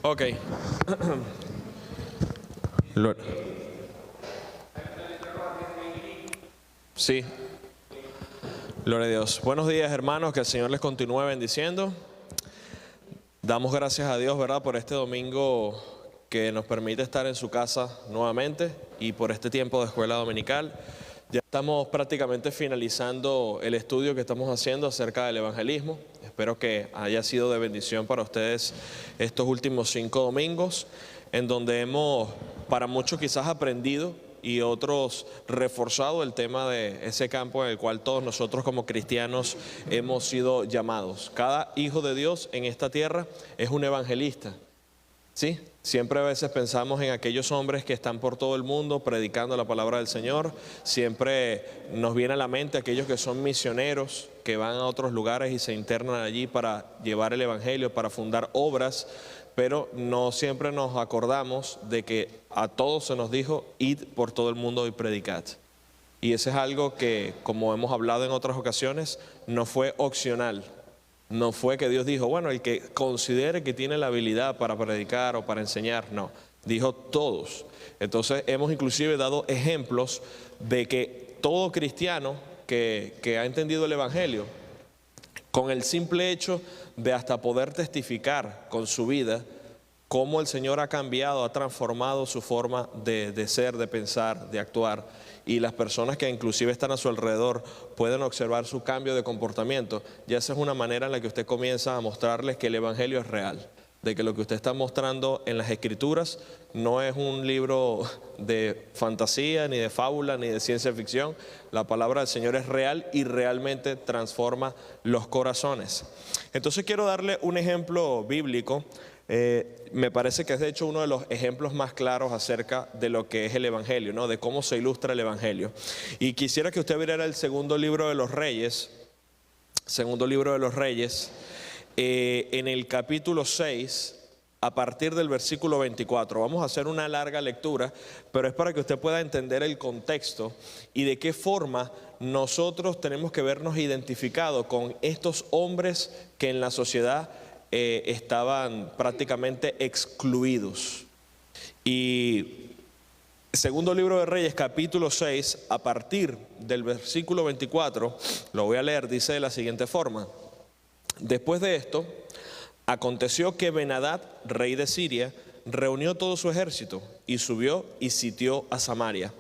Ok. Lo- Sí, gloria a Dios. Buenos días, hermanos, que el Señor les continúe bendiciendo. Damos gracias a Dios, ¿verdad?, por este domingo que nos permite estar en su casa nuevamente y por este tiempo de escuela dominical. Ya estamos prácticamente finalizando el estudio que estamos haciendo acerca del evangelismo. Espero que haya sido de bendición para ustedes estos últimos 5 domingos, en donde hemos, para muchos quizás aprendido y otros reforzado el tema de ese campo en el cual todos nosotros como cristianos hemos sido llamados. Cada hijo de Dios en esta tierra es un evangelista. Sí, siempre a veces pensamos en aquellos hombres que están por todo el mundo predicando la palabra del Señor. Siempre nos viene a la mente aquellos que son misioneros, que van a otros lugares y se internan allí para llevar el evangelio, para fundar obras, pero no siempre nos acordamos de que a todos se nos dijo: id por todo el mundo y predicad. Y eso es algo que, como hemos hablado en otras ocasiones, no fue opcional. No fue que Dios dijo, bueno, el que considere que tiene la habilidad para predicar o para enseñar, no. Dijo todos. Entonces hemos inclusive dado ejemplos de que todo cristiano que ha entendido el evangelio, con el simple hecho de hasta poder testificar con su vida cómo el Señor ha cambiado, ha transformado su forma de ser, de pensar, de actuar, y las personas que inclusive están a su alrededor pueden observar su cambio de comportamiento, ya esa es una manera en la que usted comienza a mostrarles que el evangelio es real, de que lo que usted está mostrando en las escrituras no es un libro de fantasía, ni de fábula, ni de ciencia ficción. La palabra del Señor es real y realmente transforma los corazones. Entonces quiero darle un ejemplo bíblico. Me parece que es de hecho uno de los ejemplos más claros acerca de lo que es el evangelio, ¿no?, de cómo se ilustra el evangelio. Y quisiera que usted viera el segundo libro de los Reyes, en el capítulo 6, a partir del versículo 24. Vamos a hacer una larga lectura, pero es para que usted pueda entender el contexto y de qué forma nosotros tenemos que vernos identificados con estos hombres que en la sociedad estaban prácticamente excluidos. Y segundo libro de Reyes, capítulo 6, a partir del versículo 24, lo voy a leer, dice de la siguiente forma: después de esto, aconteció que Ben-Hadad, rey de Siria, reunió todo su ejército y subió y sitió a Samaria.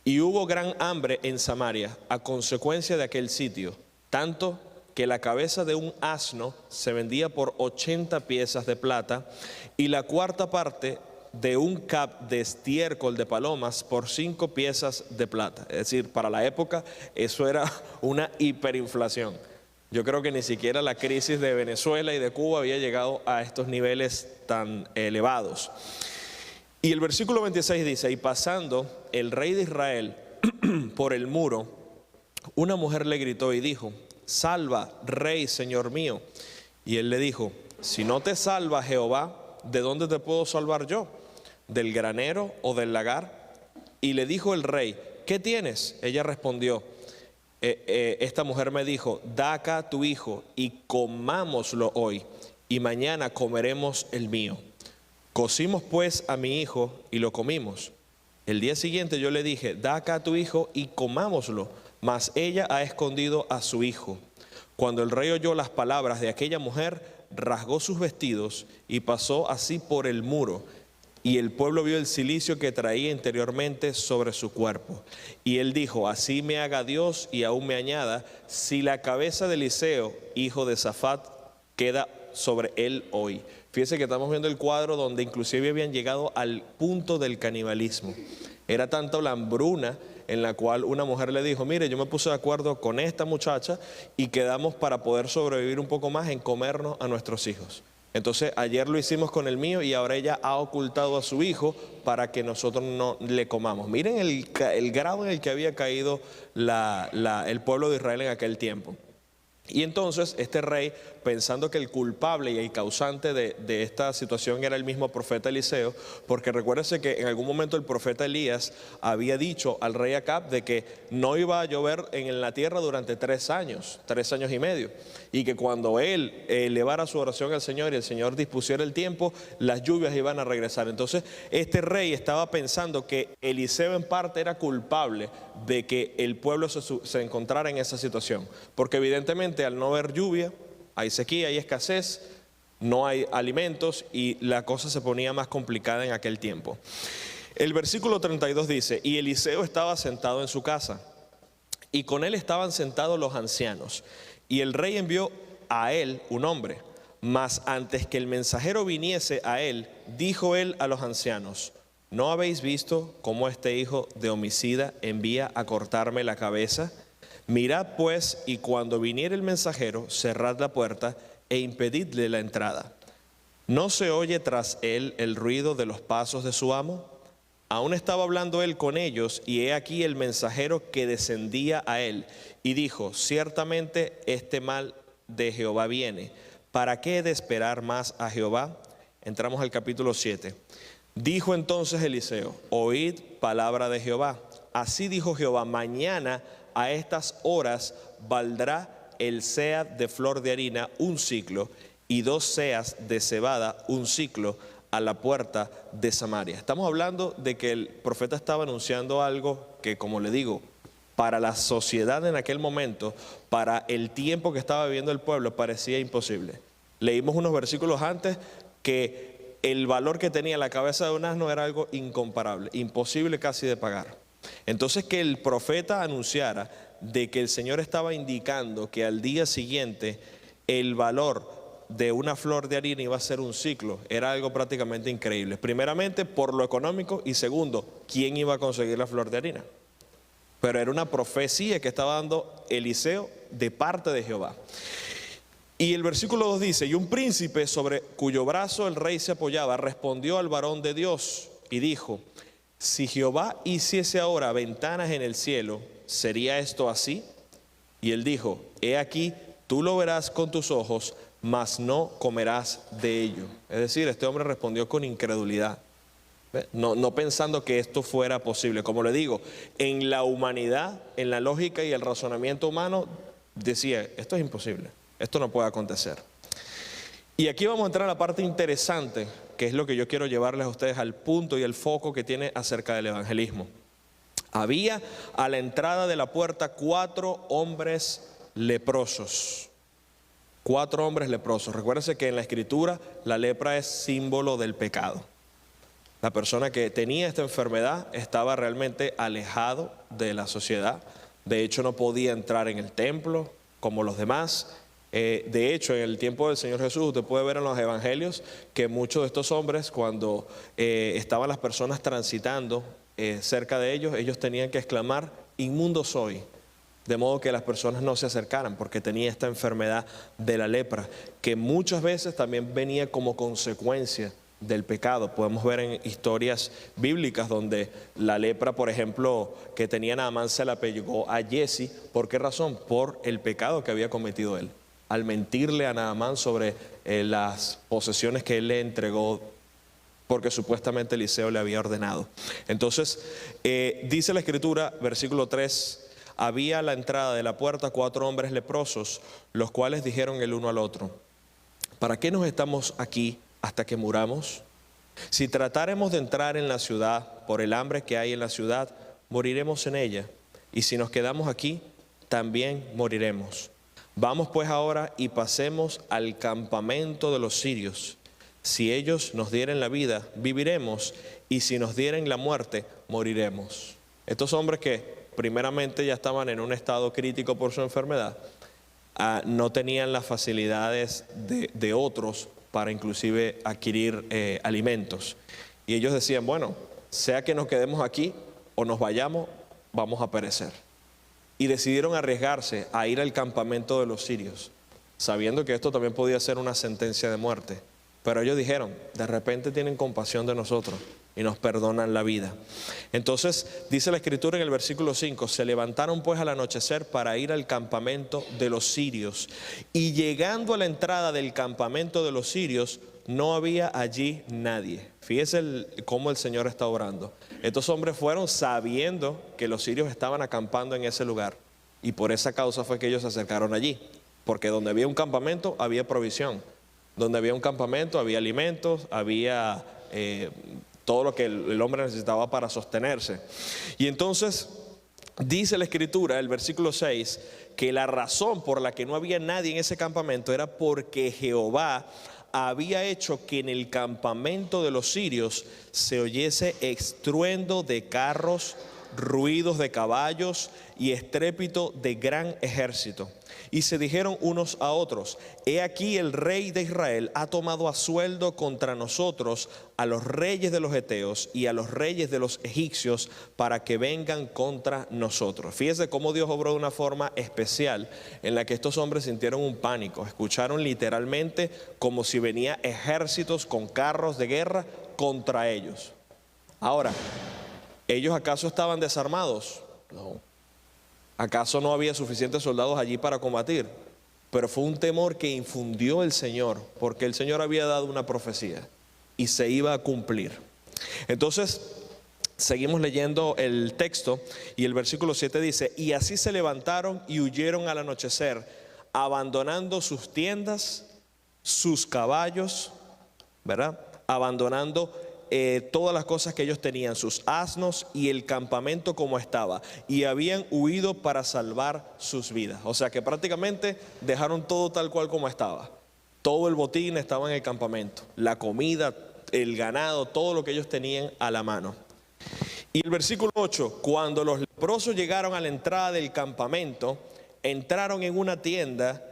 Y hubo gran hambre en Samaria a consecuencia de aquel sitio, tanto que la cabeza de un asno se vendía por 80 piezas de plata y la cuarta parte de un cap de estiércol de palomas por 5 piezas de plata. Es decir, para la época eso era una hiperinflación. Yo creo que ni siquiera la crisis de Venezuela y de Cuba había llegado a estos niveles tan elevados. Y el versículo 26 dice: y pasando el rey de Israel por el muro, una mujer le gritó y dijo: salva, rey, señor mío. Y él le dijo: si no te salva Jehová, ¿de dónde te puedo salvar yo? ¿Del granero o del lagar? Y le dijo el rey: ¿qué tienes? Ella respondió: esta mujer me dijo: da acá tu hijo y comámoslo hoy, y mañana comeremos el mío. Cocimos pues a mi hijo y lo comimos. El día siguiente yo le dije: da acá tu hijo y comámoslo, mas ella ha escondido a su hijo. Cuando el rey oyó las palabras de aquella mujer, rasgó sus vestidos y pasó así por el muro. Y el pueblo vio el cilicio que traía interiormente sobre su cuerpo. Y él dijo: así me haga Dios y aún me añada, si la cabeza de Eliseo, hijo de Safat, queda sobre él hoy. Fíjense que estamos viendo el cuadro donde inclusive habían llegado al punto del canibalismo. Era tanta la hambruna en la cual una mujer le dijo: mire, yo me puse de acuerdo con esta muchacha y quedamos para poder sobrevivir un poco más en comernos a nuestros hijos. Entonces ayer lo hicimos con el mío y ahora ella ha ocultado a su hijo para que nosotros no le comamos. Miren el grado en el que había caído el pueblo de Israel en aquel tiempo. Y entonces este rey, pensando que el culpable y el causante de esta situación era el mismo profeta Eliseo, porque recuérdense que en algún momento el profeta Elías había dicho al rey Acab de que no iba a llover en la tierra durante 3 años y medio, y que cuando él elevara su oración al Señor y el Señor dispusiera el tiempo, las lluvias iban a regresar. Entonces este rey estaba pensando que Eliseo en parte era culpable de que el pueblo se encontrara en esa situación, porque evidentemente al no haber lluvia, hay sequía, hay escasez, no hay alimentos y la cosa se ponía más complicada en aquel tiempo. El versículo 32 dice: y Eliseo estaba sentado en su casa, y con él estaban sentados los ancianos, y el rey envió a él un hombre, mas antes que el mensajero viniese a él, dijo él a los ancianos: ¿no habéis visto cómo este hijo de homicida envía a cortarme la cabeza? Mirad pues, y cuando viniere el mensajero, cerrad la puerta e impedidle la entrada. ¿No se oye tras él el ruido de los pasos de su amo? Aún estaba hablando él con ellos, y he aquí el mensajero que descendía a él, y dijo: ciertamente este mal de Jehová viene. ¿Para qué he de esperar más a Jehová? Entramos al capítulo 7. Dijo entonces Eliseo: oíd palabra de Jehová. Así dijo Jehová: mañana a estas horas valdrá el seah de flor de harina un siclo, y 2 seas de cebada un siclo, a la puerta de Samaria. Estamos hablando de que el profeta estaba anunciando algo que, como le digo, para la sociedad en aquel momento, para el tiempo que estaba viviendo el pueblo, parecía imposible. Leímos unos versículos antes que el valor que tenía la cabeza de un asno era algo incomparable, imposible casi de pagar. Entonces, que el profeta anunciara de que el Señor estaba indicando que al día siguiente el valor de una flor de harina iba a ser un ciclo, era algo prácticamente increíble. Primeramente por lo económico, y segundo, ¿quién iba a conseguir la flor de harina? Pero era una profecía que estaba dando Eliseo de parte de Jehová. Y el versículo 2 dice: y un príncipe sobre cuyo brazo el rey se apoyaba respondió al varón de Dios y dijo: si Jehová hiciese ahora ventanas en el cielo, ¿sería esto así? Y él dijo: he aquí, tú lo verás con tus ojos, mas no comerás de ello. Es decir, este hombre respondió con incredulidad, no pensando que esto fuera posible. Como le digo, en la humanidad, en la lógica y el razonamiento humano, decía: esto es imposible, esto no puede acontecer. Y aquí vamos a entrar a la parte interesante, que es lo que yo quiero llevarles a ustedes al punto y el foco que tiene acerca del evangelismo. Había a la entrada de la puerta 4 hombres leprosos. 4 hombres leprosos. Recuérdense que en la escritura la lepra es símbolo del pecado. La persona que tenía esta enfermedad estaba realmente alejado de la sociedad. De hecho, no podía entrar en el templo como los demás. De hecho, en el tiempo del Señor Jesús, usted puede ver en los evangelios que muchos de estos hombres, cuando estaban las personas transitando cerca de ellos, ellos tenían que exclamar: inmundo soy. De modo que las personas no se acercaran, porque tenía esta enfermedad de la lepra, que muchas veces también venía como consecuencia del pecado. Podemos ver en historias bíblicas donde la lepra, por ejemplo, que tenía Naamán, se la pegó a Jesse. ¿Por qué razón? Por el pecado que había cometido él, al mentirle a Naamán sobre las posesiones que él le entregó, porque supuestamente Eliseo le había ordenado. Entonces, dice la escritura, versículo 3, había a la entrada de la puerta 4 hombres leprosos, los cuales dijeron el uno al otro: ¿para qué nos estamos aquí hasta que muramos? Si tratáremos de entrar en la ciudad por el hambre que hay en la ciudad, moriremos en ella, y si nos quedamos aquí, también moriremos. Vamos pues ahora y pasemos al campamento de los sirios. Si ellos nos dieren la vida, viviremos, y si nos dieren la muerte, moriremos. Estos hombres que primeramente ya estaban en un estado crítico por su enfermedad, no tenían las facilidades de otros para inclusive adquirir alimentos. Y ellos decían: bueno, sea que nos quedemos aquí o nos vayamos, vamos a perecer. Y decidieron arriesgarse a ir al campamento de los sirios, sabiendo que esto también podía ser una sentencia de muerte. Pero ellos dijeron, de repente tienen compasión de nosotros y nos perdonan la vida. Entonces dice la escritura en el versículo 5, se levantaron pues al anochecer para ir al campamento de los sirios, y llegando a la entrada del campamento de los sirios, no había allí nadie. Fíjese cómo el Señor está obrando. Estos hombres fueron sabiendo que los sirios estaban acampando en ese lugar, y por esa causa fue que ellos se acercaron allí, porque donde había un campamento había provisión, donde había un campamento había alimentos, había todo lo que el hombre necesitaba para sostenerse. Y entonces dice la escritura, el versículo 6, que la razón por la que no había nadie en ese campamento era porque Jehová había hecho que en el campamento de los sirios se oyese estruendo de carros, ruidos de caballos y estrépito de gran ejército. Y se dijeron unos a otros, he aquí el rey de Israel ha tomado a sueldo contra nosotros a los reyes de los heteos y a los reyes de los egipcios para que vengan contra nosotros. Fíjese cómo Dios obró de una forma especial en la que estos hombres sintieron un pánico. Escucharon literalmente como si venía ejércitos con carros de guerra contra ellos. Ahora, ¿ellos acaso estaban desarmados? No. ¿Acaso no había suficientes soldados allí para combatir? Pero fue un temor que infundió el Señor, porque el Señor había dado una profecía y se iba a cumplir. Entonces, seguimos leyendo el texto y el versículo 7 dice, y así se levantaron y huyeron al anochecer, abandonando sus tiendas, sus caballos, ¿verdad? Abandonando todas las cosas que ellos tenían, sus asnos y el campamento como estaba, y habían huido para salvar sus vidas. O sea que prácticamente dejaron todo tal cual como estaba. Todo el botín estaba en el campamento, la comida, el ganado, todo lo que ellos tenían a la mano. Y el versículo 8, cuando los leprosos llegaron a la entrada del campamento, entraron en una tienda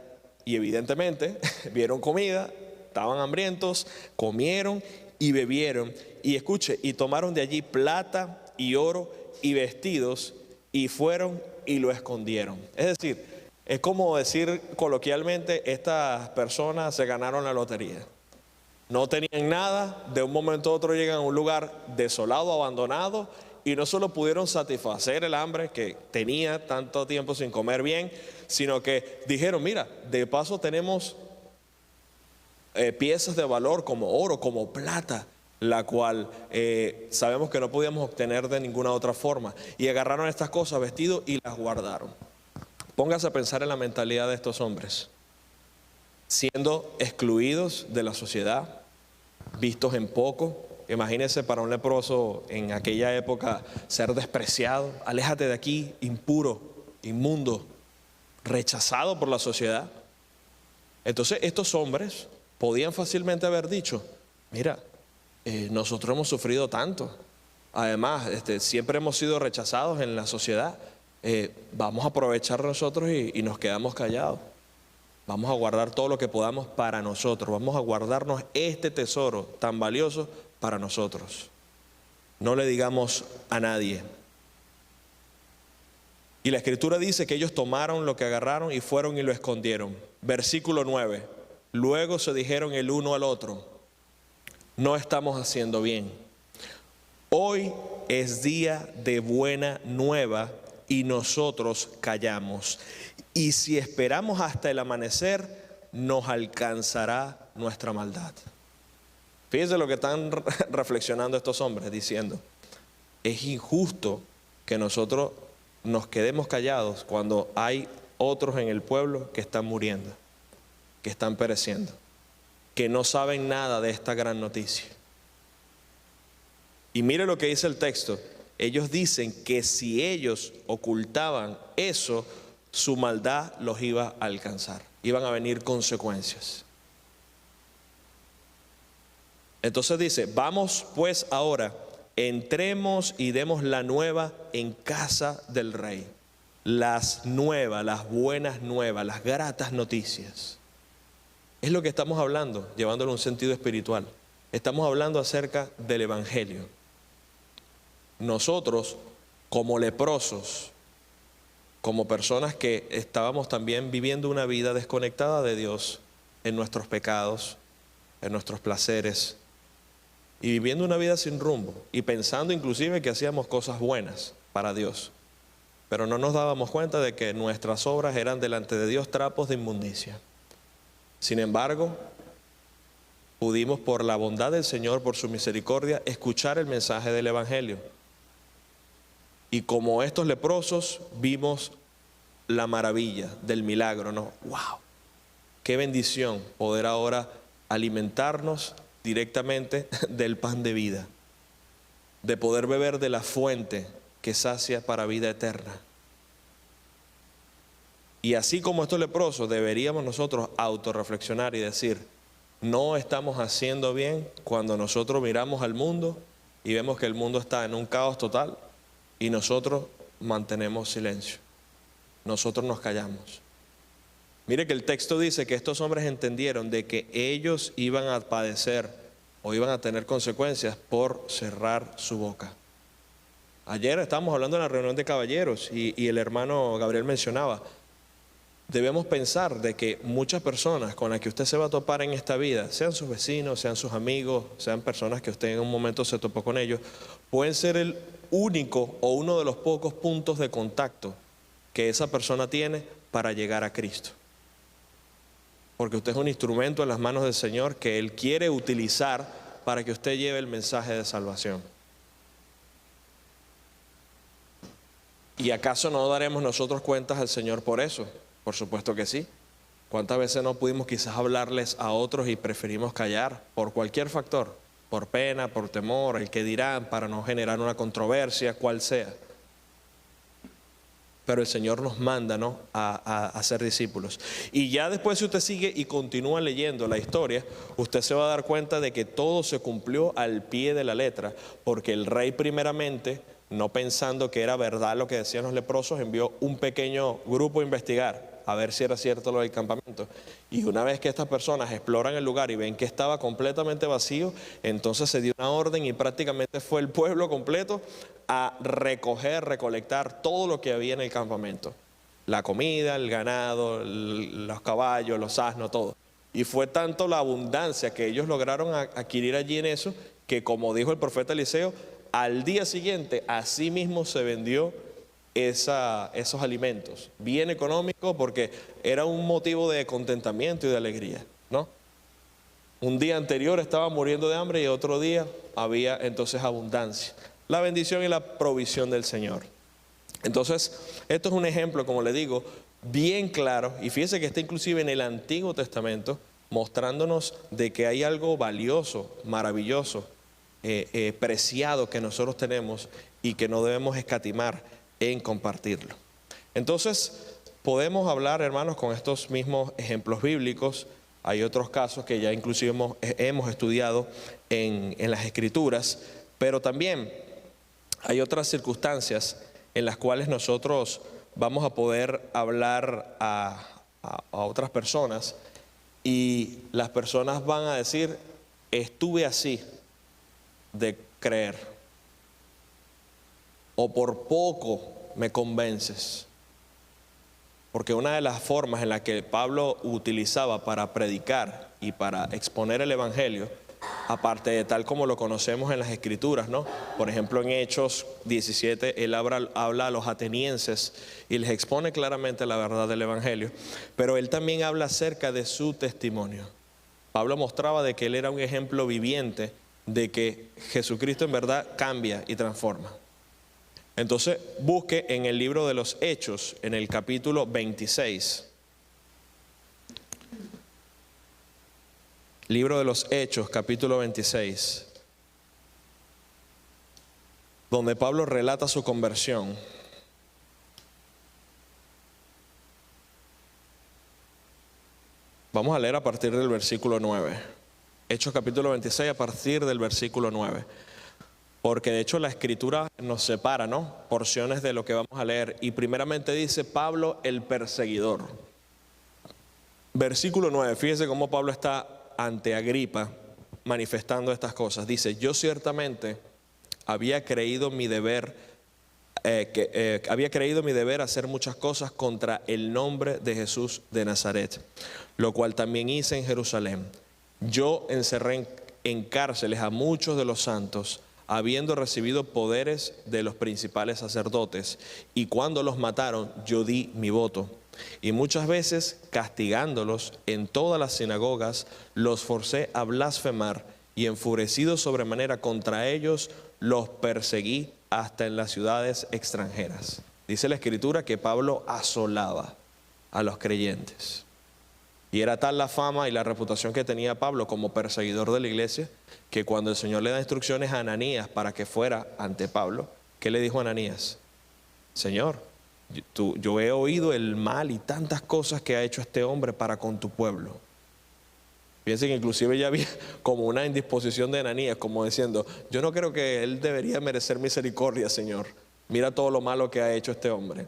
y evidentemente vieron comida, estaban hambrientos, comieron y bebieron, y escuche, y tomaron de allí plata y oro y vestidos, y fueron y lo escondieron. Es decir, es como decir coloquialmente, estas personas se ganaron la lotería. No tenían nada, de un momento a otro llegan a un lugar desolado, abandonado, y no solo pudieron satisfacer el hambre que tenía tanto tiempo sin comer bien, sino que dijeron, mira, de paso tenemos piezas de valor como oro, como plata, la cual sabemos que no podíamos obtener de ninguna otra forma. Y agarraron estas cosas, vestidos, y las guardaron. Póngase a pensar en la mentalidad de estos hombres, siendo excluidos de la sociedad, vistos en poco. Imagínense para un leproso en aquella época ser despreciado, aléjate de aquí, impuro, inmundo, rechazado por la sociedad. Entonces estos hombres podían fácilmente haber dicho, mira, nosotros hemos sufrido tanto, además siempre hemos sido rechazados en la sociedad, vamos a aprovechar nosotros y nos quedamos callados, vamos a guardar todo lo que podamos para nosotros, vamos a guardarnos este tesoro tan valioso para nosotros, no le digamos a nadie. Y la escritura dice que ellos tomaron lo que agarraron y fueron y lo escondieron. Versículo 9, luego se dijeron el uno al otro, no estamos haciendo bien. Hoy es día de buena nueva y nosotros callamos. Y si esperamos hasta el amanecer, nos alcanzará nuestra maldad. Fíjense lo que están reflexionando estos hombres, diciendo, es injusto que nosotros nos quedemos callados cuando hay otros en el pueblo que están muriendo, que están pereciendo, que no saben nada de esta gran noticia. Y mire lo que dice el texto. Ellos dicen que si ellos ocultaban eso, su maldad los iba a alcanzar. Iban a venir consecuencias. Entonces dice, vamos pues ahora, entremos y demos la nueva en casa del rey. Las nuevas, las buenas nuevas, las gratas noticias. Es lo que estamos hablando, llevándolo a un sentido espiritual. Estamos hablando acerca del evangelio. Nosotros, como leprosos, como personas que estábamos también viviendo una vida desconectada de Dios en nuestros pecados, en nuestros placeres y viviendo una vida sin rumbo y pensando inclusive que hacíamos cosas buenas para Dios, pero no nos dábamos cuenta de que nuestras obras eran delante de Dios trapos de inmundicia. Sin embargo, pudimos, por la bondad del Señor, por su misericordia, escuchar el mensaje del Evangelio. Y como estos leprosos vimos la maravilla del milagro, ¿no? ¡Wow! ¡Qué bendición poder ahora alimentarnos directamente del pan de vida! De poder beber de la fuente que sacia para vida eterna. Y así como estos leprosos, deberíamos nosotros autorreflexionar y decir: no estamos haciendo bien cuando nosotros miramos al mundo y vemos que el mundo está en un caos total y nosotros mantenemos silencio. Nosotros nos callamos. Mire que el texto dice que estos hombres entendieron de que ellos iban a padecer o iban a tener consecuencias por cerrar su boca. Ayer estábamos hablando en la reunión de caballeros y el hermano Gabriel mencionaba: debemos pensar de que muchas personas con las que usted se va a topar en esta vida, sean sus vecinos, sean sus amigos, sean personas que usted en un momento se topó con ellos, pueden ser el único o uno de los pocos puntos de contacto que esa persona tiene para llegar a Cristo. Porque usted es un instrumento en las manos del Señor que Él quiere utilizar para que usted lleve el mensaje de salvación. ¿Y acaso no daremos nosotros cuentas al Señor por eso? Por supuesto que sí. ¿Cuántas veces no pudimos quizás hablarles a otros y preferimos callar por cualquier factor? Por pena, por temor, el que dirán, para no generar una controversia, cual sea. Pero el Señor nos manda, ¿no?, a ser discípulos. Y ya después, si usted sigue y continúa leyendo la historia, usted se va a dar cuenta de que todo se cumplió al pie de la letra, porque el rey primeramente, no pensando que era verdad lo que decían los leprosos, envió un pequeño grupo a investigar, a ver si era cierto lo del campamento. Y una vez que estas personas exploran el lugar y ven que estaba completamente vacío, entonces se dio una orden y prácticamente fue el pueblo completo a recolectar todo lo que había en el campamento. La comida, el ganado, los caballos, los asnos, todo. Y fue tanto la abundancia que ellos lograron adquirir allí en eso, que como dijo el profeta Eliseo, al día siguiente así mismo se vendió esos alimentos. Bien económico, porque era un motivo de contentamiento y de alegría, ¿no? Un día anterior estaban muriendo de hambre y otro día había entonces abundancia. La bendición y la provisión del Señor. Entonces, esto es un ejemplo, como le digo, bien claro, y fíjese que está inclusive en el Antiguo Testamento, mostrándonos de que hay algo valioso, maravilloso, preciado que nosotros tenemos y que no debemos escatimar en compartirlo. Entonces, podemos hablar, hermanos, con estos mismos ejemplos bíblicos. Hay otros casos que ya inclusive hemos estudiado en las Escrituras, pero también hay otras circunstancias en las cuales nosotros vamos a poder hablar a otras personas y las personas van a decir: estuve así de creer, o por poco me convences. Porque una de las formas en la que Pablo utilizaba para predicar y para exponer el Evangelio, aparte de tal como lo conocemos en las Escrituras, ¿no? Por ejemplo, en Hechos 17, él habla a los atenienses y les expone claramente la verdad del Evangelio, pero él también habla acerca de su testimonio. Pablo mostraba de que él era un ejemplo viviente de que Jesucristo en verdad cambia y transforma. Entonces, busque en el libro de los Hechos, en el capítulo 26. Libro de los Hechos, capítulo 26, donde Pablo relata su conversión. Vamos a leer a partir del versículo 9. Hechos capítulo 26 a partir del versículo 9. Porque de hecho la Escritura nos separa, ¿no?, porciones de lo que vamos a leer. Y primeramente dice Pablo el perseguidor. Versículo 9, fíjese cómo Pablo está ante Agripa manifestando estas cosas. Dice: yo ciertamente había creído mi deber hacer muchas cosas contra el nombre de Jesús de Nazaret, lo cual también hice en Jerusalén. Yo encerré en cárceles a muchos de los santos, habiendo recibido poderes de los principales sacerdotes, y cuando los mataron, yo di mi voto. Y muchas veces, castigándolos en todas las sinagogas, los forcé a blasfemar, y enfurecido sobremanera contra ellos, los perseguí hasta en las ciudades extranjeras. Dice la Escritura que Pablo asolaba a los creyentes. Y era tal la fama y la reputación que tenía Pablo como perseguidor de la iglesia, que cuando el Señor le da instrucciones a Ananías para que fuera ante Pablo, ¿qué le dijo a Ananías? Señor, yo he oído el mal y tantas cosas que ha hecho este hombre para con tu pueblo. Piensen que inclusive ya había como una indisposición de Ananías, como diciendo, yo no creo que él debería merecer misericordia, Señor. Mira todo lo malo que ha hecho este hombre.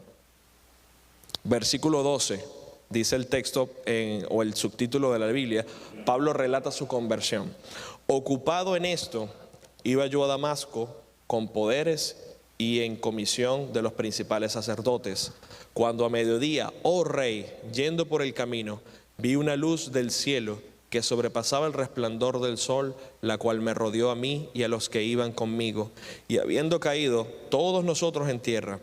Versículo 12, dice el texto o el subtítulo de la Biblia, Pablo relata su conversión. Ocupado en esto, iba yo a Damasco con poderes y en comisión de los principales sacerdotes. Cuando a mediodía, oh rey, yendo por el camino, vi una luz del cielo que sobrepasaba el resplandor del sol, la cual me rodeó a mí y a los que iban conmigo. Y habiendo caído todos nosotros en tierra,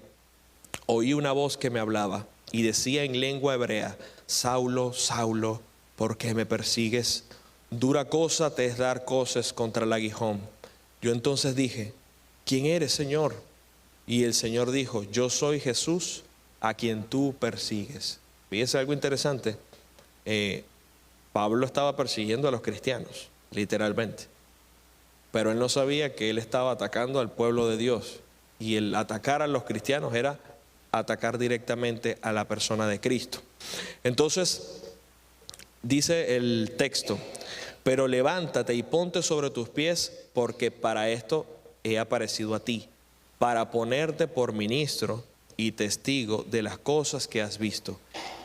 oí una voz que me hablaba y decía en lengua hebrea, Saulo, Saulo, ¿por qué me persigues? Dura cosa te es dar coces contra el aguijón. Yo entonces dije, ¿quién eres, Señor? Y el Señor dijo, yo soy Jesús a quien tú persigues. Fíjense algo interesante. Pablo estaba persiguiendo a los cristianos, literalmente. Pero él no sabía que él estaba atacando al pueblo de Dios. Y el atacar a los cristianos era atacar directamente a la persona de Cristo. Entonces, dice el texto, pero levántate y ponte sobre tus pies, porque para esto he aparecido a ti, para ponerte por ministro y testigo de las cosas que has visto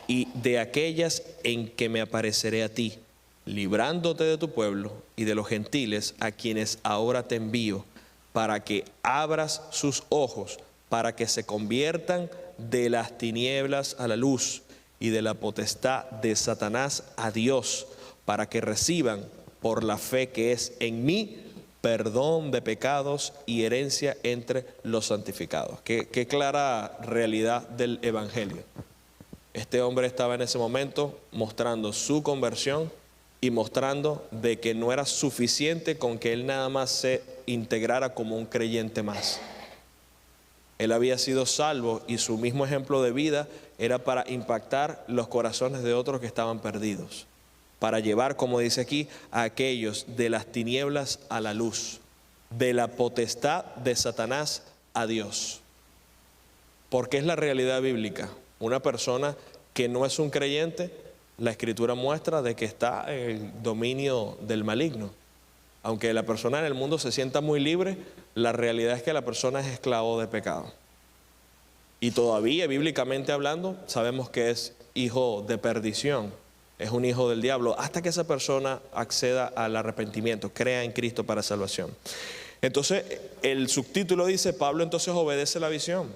y de aquellas en que me apareceré a ti, librándote de tu pueblo y de los gentiles a quienes ahora te envío, para que abras sus ojos, para que se conviertan de las tinieblas a la luz y de la potestad de Satanás a Dios, para que reciban por la fe que es en mí perdón de pecados y herencia entre los santificados. Qué clara realidad del Evangelio. Este hombre estaba en ese momento mostrando su conversión y mostrando de que no era suficiente con que él nada más se integrara como un creyente más. Él había sido salvo y su mismo ejemplo de vida era para impactar los corazones de otros que estaban perdidos, para llevar, como dice aquí, a aquellos de las tinieblas a la luz, de la potestad de Satanás a Dios. Porque es la realidad bíblica. Una persona que no es un creyente, la Escritura muestra de que está en el dominio del maligno. Aunque la persona en el mundo se sienta muy libre, la realidad es que la persona es esclavo de pecado. Y todavía, bíblicamente hablando, sabemos que es hijo de perdición, es un hijo del diablo, hasta que esa persona acceda al arrepentimiento, crea en Cristo para salvación. Entonces, el subtítulo dice, Pablo entonces obedece la visión.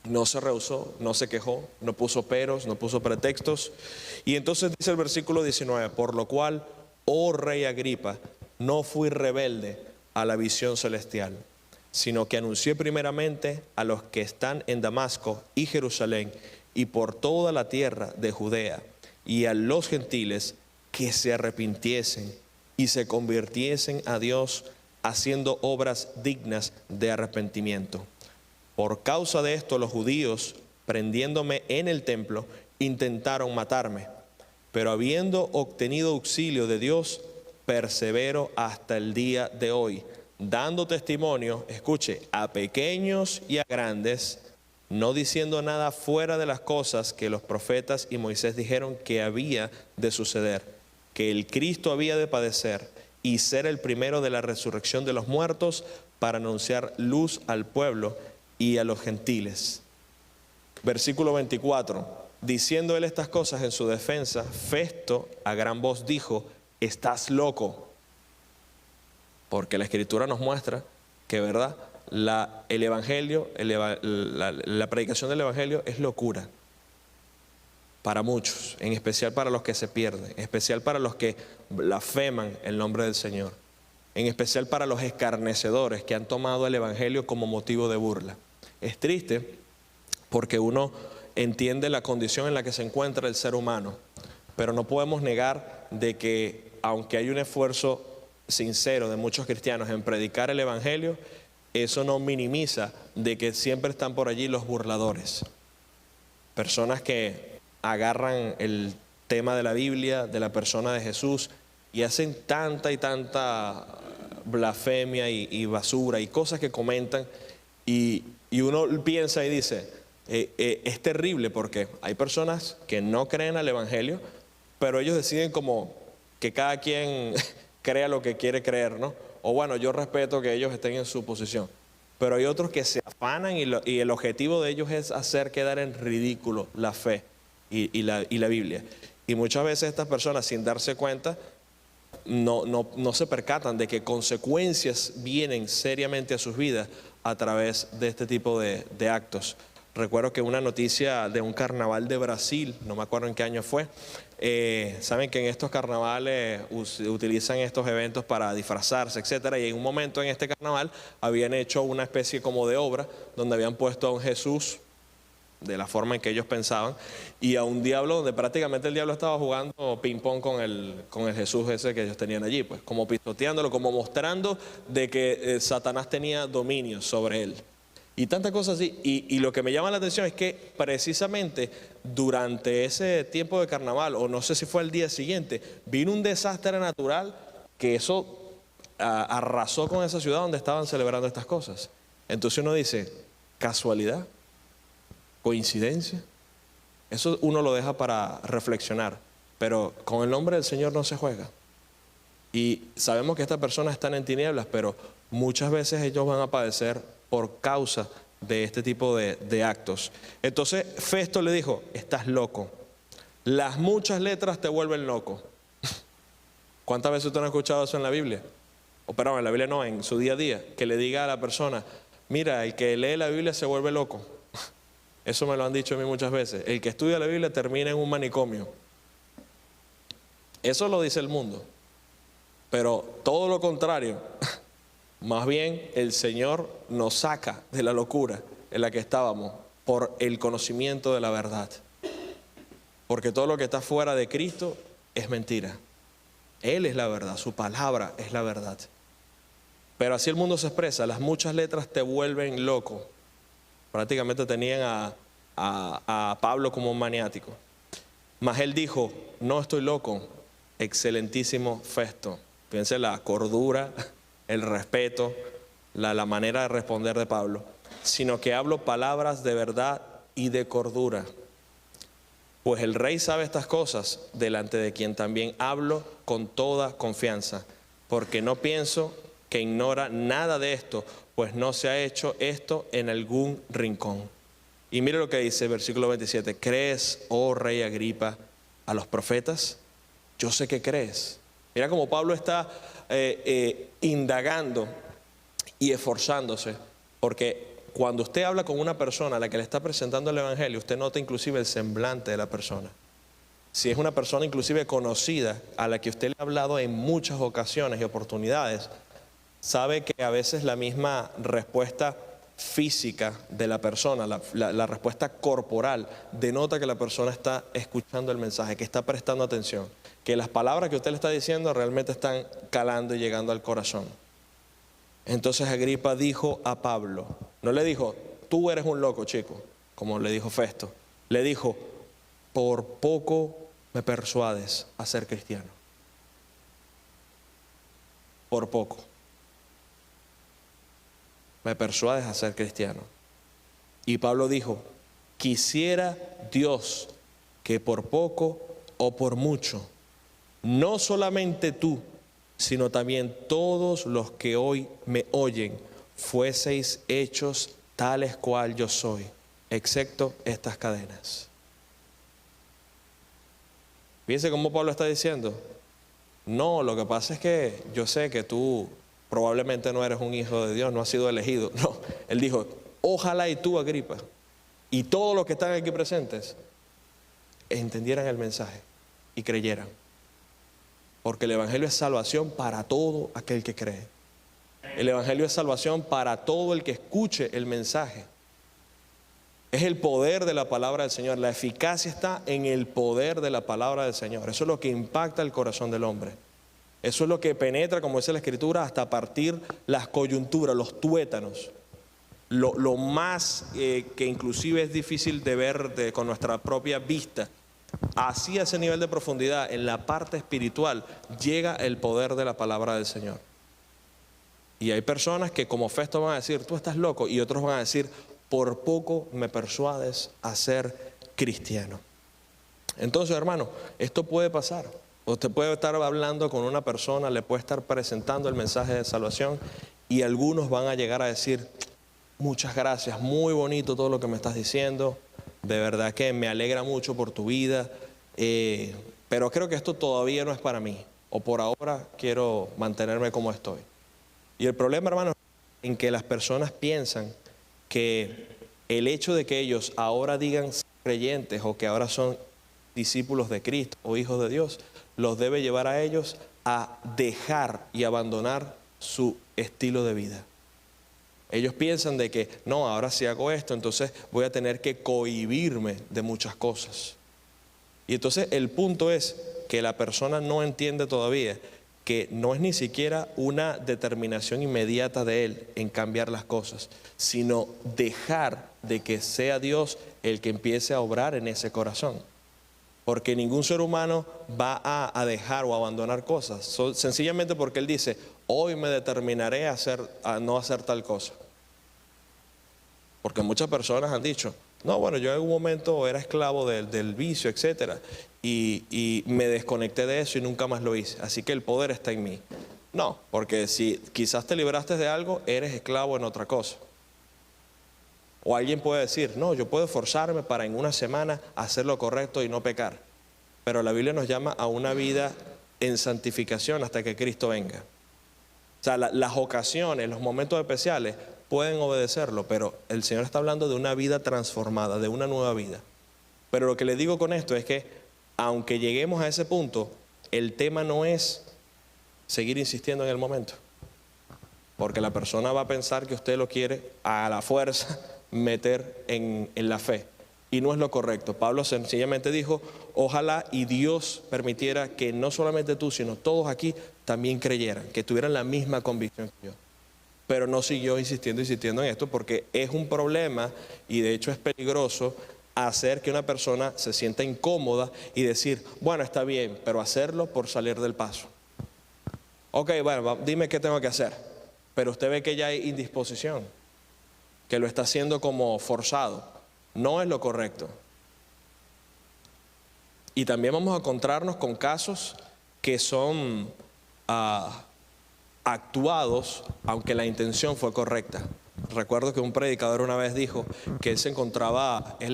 No se rehusó, no se quejó, no puso peros, no puso pretextos. Y entonces dice el versículo 19, por lo cual, oh rey Agripa, no fui rebelde a la visión celestial, sino que anuncié primeramente a los que están en Damasco y Jerusalén y por toda la tierra de Judea y a los gentiles que se arrepintiesen y se convirtiesen a Dios haciendo obras dignas de arrepentimiento. Por causa de esto los judíos, prendiéndome en el templo, intentaron matarme, pero habiendo obtenido auxilio de Dios, persevero hasta el día de hoy, dando testimonio, escuche, a pequeños y a grandes, no diciendo nada fuera de las cosas que los profetas y Moisés dijeron que había de suceder, que el Cristo había de padecer y ser el primero de la resurrección de los muertos para anunciar luz al pueblo y a los gentiles. Versículo 24, diciendo él estas cosas en su defensa, Festo a gran voz dijo, estás loco, porque la Escritura nos muestra que, ¿verdad?, el Evangelio, la predicación del Evangelio es locura. para muchos, en especial para los que se pierden, en especial para los que blasfeman el nombre del Señor, en especial para los escarnecedores que han tomado el Evangelio como motivo de burla. Es triste porque uno entiende la condición en la que se encuentra el ser humano, pero no podemos negar de que aunque hay un esfuerzo sincero de muchos cristianos en predicar el Evangelio, eso no minimiza de que siempre están por allí los burladores, personas que agarran el tema de la Biblia, de la persona de Jesús, y hacen tanta y tanta blasfemia y basura y cosas que comentan, y uno piensa y dice, es terrible porque hay personas que no creen al Evangelio, pero ellos deciden como que cada quien crea lo que quiere creer, ¿no? O bueno, yo respeto que ellos estén en su posición, pero hay otros que se afanan y el objetivo de ellos es hacer quedar en ridículo la fe y la Biblia. Y muchas veces estas personas, sin darse cuenta, no se percatan de que consecuencias vienen seriamente a sus vidas a través de este tipo de actos. Recuerdo que una noticia de un carnaval de Brasil, no me acuerdo en qué año fue, saben que en estos carnavales utilizan estos eventos para disfrazarse, etcétera, y en un momento en este carnaval habían hecho una especie como de obra donde habían puesto a un Jesús de la forma en que ellos pensaban, y a un diablo donde prácticamente el diablo estaba jugando ping pong con el Jesús ese que ellos tenían allí, pues como pisoteándolo, como mostrando de que Satanás tenía dominio sobre él. Y tantas cosas así, y lo que me llama la atención es que precisamente durante ese tiempo de carnaval, o no sé si fue el día siguiente, vino un desastre natural que eso arrasó con esa ciudad donde estaban celebrando estas cosas. Entonces uno dice, ¿casualidad? ¿Coincidencia? Eso uno lo deja para reflexionar, pero con el nombre del Señor no se juega. Y sabemos que estas personas están en tinieblas, pero muchas veces ellos van a padecer por causa de este tipo de actos. Entonces Festo le dijo, estás loco, las muchas letras te vuelven loco. ¿Cuántas veces usted no ha escuchado eso en la Biblia? O perdón, en la Biblia no, en su día a día, que le diga a la persona, mira, el que lee la Biblia se vuelve loco. Eso me lo han dicho a mí muchas veces. El que estudia la Biblia termina en un manicomio. Eso lo dice el mundo. Pero todo lo contrario, más bien el Señor nos saca de la locura en la que estábamos por el conocimiento de la verdad. Porque todo lo que está fuera de Cristo es mentira. Él es la verdad, su palabra es la verdad. Pero así el mundo se expresa, las muchas letras te vuelven loco. Prácticamente tenían a Pablo como un maniático. Mas él dijo, no estoy loco, excelentísimo Festo. Fíjense la cordura, el respeto, la manera de responder de Pablo. Sino que hablo palabras de verdad y de cordura. Pues el rey sabe estas cosas, delante de quien también hablo con toda confianza. Porque no pienso que ignora nada de esto, pues no se ha hecho esto en algún rincón. Y mire lo que dice el versículo 27. ¿Crees, oh rey Agripa, a los profetas? Yo sé que crees. Mira cómo Pablo está indagando y esforzándose, porque cuando usted habla con una persona a la que le está presentando el Evangelio, usted nota inclusive el semblante de la persona. Si es una persona inclusive conocida, a la que usted le ha hablado en muchas ocasiones y oportunidades, sabe que a veces la misma respuesta física de la persona, la respuesta corporal, denota que la persona está escuchando el mensaje, que está prestando atención, que las palabras que usted le está diciendo realmente están calando y llegando al corazón. Entonces Agripa dijo a Pablo, no le dijo, tú eres un loco, chico, como le dijo Festo, le dijo, por poco me persuades a ser cristiano. Por poco me persuades a ser cristiano. Y Pablo dijo, quisiera Dios que por poco o por mucho, no solamente tú, sino también todos los que hoy me oyen, fueseis hechos tales cual yo soy, excepto estas cadenas. Fíjense cómo Pablo está diciendo, no, lo que pasa es que yo sé que tú probablemente no eres un hijo de Dios, no has sido elegido. No, él dijo, ojalá y tú, Agripa, y todos los que están aquí presentes, entendieran el mensaje y creyeran. Porque el Evangelio es salvación para todo aquel que cree. El Evangelio es salvación para todo el que escuche el mensaje. Es el poder de la palabra del Señor. La eficacia está en el poder de la palabra del Señor. Eso es lo que impacta el corazón del hombre. Eso es lo que penetra, como dice la Escritura, hasta partir las coyunturas, los tuétanos. Lo más que inclusive es difícil de ver con nuestra propia vista. Así a ese nivel de profundidad, en la parte espiritual, llega el poder de la palabra del Señor. Y hay personas que como Festo van a decir, tú estás loco, y otros van a decir, por poco me persuades a ser cristiano. Entonces, hermano, esto puede pasar. Usted puede estar hablando con una persona, le puede estar presentando el mensaje de salvación y algunos van a llegar a decir, muchas gracias, muy bonito todo lo que me estás diciendo, de verdad que me alegra mucho por tu vida, pero creo que esto todavía no es para mí, o por ahora quiero mantenerme como estoy. Y el problema, hermano, en que las personas piensan que el hecho de que ellos ahora digan ser creyentes o que ahora son discípulos de Cristo o hijos de Dios, los debe llevar a ellos a dejar y abandonar su estilo de vida. Ellos piensan de que, no, ahora si hago esto, entonces voy a tener que cohibirme de muchas cosas. Y entonces el punto es que la persona no entiende todavía que no es ni siquiera una determinación inmediata de él en cambiar las cosas, sino dejar de que sea Dios el que empiece a obrar en ese corazón. Porque ningún ser humano va a dejar o abandonar cosas, sencillamente porque él dice, hoy me determinaré a no hacer tal cosa. Porque muchas personas han dicho, no, bueno, yo en algún momento era esclavo del vicio, etcétera, y me desconecté de eso y nunca más lo hice, así que el poder está en mí. No, porque si quizás te libraste de algo, eres esclavo en otra cosa. O alguien puede decir, no, yo puedo esforzarme para en una semana hacer lo correcto y no pecar. Pero la Biblia nos llama a una vida en santificación hasta que Cristo venga. O sea, las ocasiones, los momentos especiales pueden obedecerlo, pero el Señor está hablando de una vida transformada, de una nueva vida. Pero lo que le digo con esto es que, aunque lleguemos a ese punto, el tema no es seguir insistiendo en el momento. Porque la persona va a pensar que usted lo quiere a la fuerza meter en la fe. Y no es lo correcto. Pablo sencillamente dijo, ojalá y Dios permitiera que no solamente tú, sino todos aquí también creyeran, que tuvieran la misma convicción que yo. Pero no siguió insistiendo en esto porque es un problema y de hecho es peligroso hacer que una persona se sienta incómoda y decir, bueno, está bien, pero hacerlo por salir del paso. Ok, bueno, dime qué tengo que hacer. Pero usted ve que ya hay indisposición, que lo está haciendo como forzado. No es lo correcto. Y también vamos a encontrarnos con casos que son actuados, aunque la intención fue correcta. Recuerdo que un predicador una vez dijo que él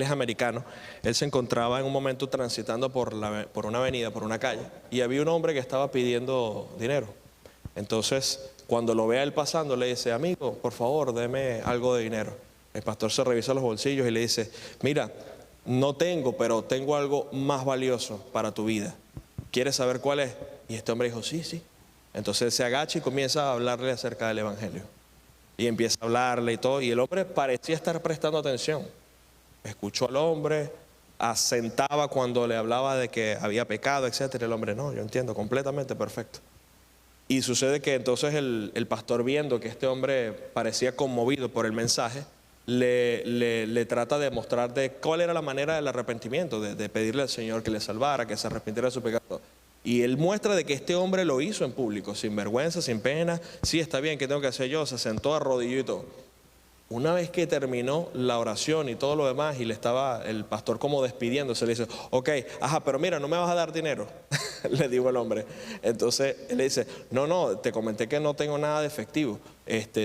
es americano, él se encontraba en un momento transitando por una avenida, por una calle, y había un hombre que estaba pidiendo dinero. Entonces, cuando lo ve a él pasando, le dice, amigo, por favor, deme algo de dinero. El pastor se revisa los bolsillos y le dice, mira, no tengo, pero tengo algo más valioso para tu vida. ¿Quieres saber cuál es? Y este hombre dijo, sí, sí. Entonces se agacha y comienza a hablarle acerca del Evangelio. Y empieza a hablarle y todo. Y el hombre parecía estar prestando atención. Escuchó al hombre, asentaba cuando le hablaba de que había pecado, etcétera. El hombre, no, yo entiendo, completamente perfecto. Y sucede que entonces el pastor, viendo que este hombre parecía conmovido por el mensaje, le trata de mostrar de cuál era la manera del arrepentimiento, de pedirle al Señor que le salvara, que se arrepintiera de su pecado. Y él muestra de que este hombre lo hizo en público, sin vergüenza, sin pena. Sí, está bien, ¿qué tengo que hacer yo? Se sentó arrodillado y todo. Una vez que terminó la oración y todo lo demás, y le estaba el pastor como despidiéndose, le dice, ok, pero mira, no me vas a dar dinero, le dijo el hombre. Entonces él le dice, no, te comenté que no tengo nada de efectivo.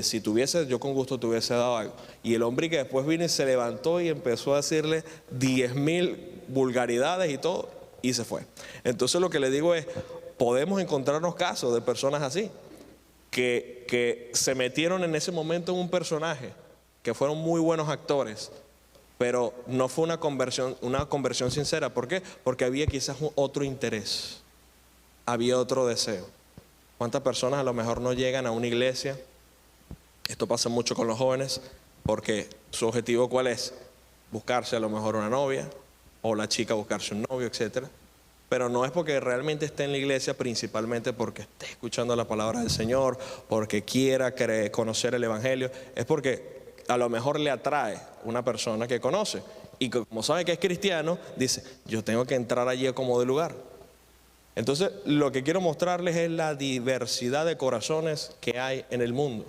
Si tuviese, yo con gusto te hubiese dado algo. Y el hombre que después vino y se levantó y empezó a decirle 10,000 vulgaridades y todo, y se fue. Entonces lo que le digo es, podemos encontrarnos casos de personas así, que se metieron en ese momento en un personaje, que fueron muy buenos actores, pero no fue una conversión sincera. ¿Por qué? Porque había quizás otro interés, había otro deseo. ¿Cuántas personas a lo mejor no llegan a una iglesia? Esto pasa mucho con los jóvenes, porque su objetivo ¿cuál es? Buscarse a lo mejor una novia, o la chica buscarse un novio, etcétera. Pero no es porque realmente esté en la iglesia, principalmente porque esté escuchando la palabra del Señor, porque quiera conocer el Evangelio. Es porque a lo mejor le atrae una persona que conoce. Y como sabe que es cristiano, dice, yo tengo que entrar allí como de lugar. Entonces, lo que quiero mostrarles es la diversidad de corazones que hay en el mundo.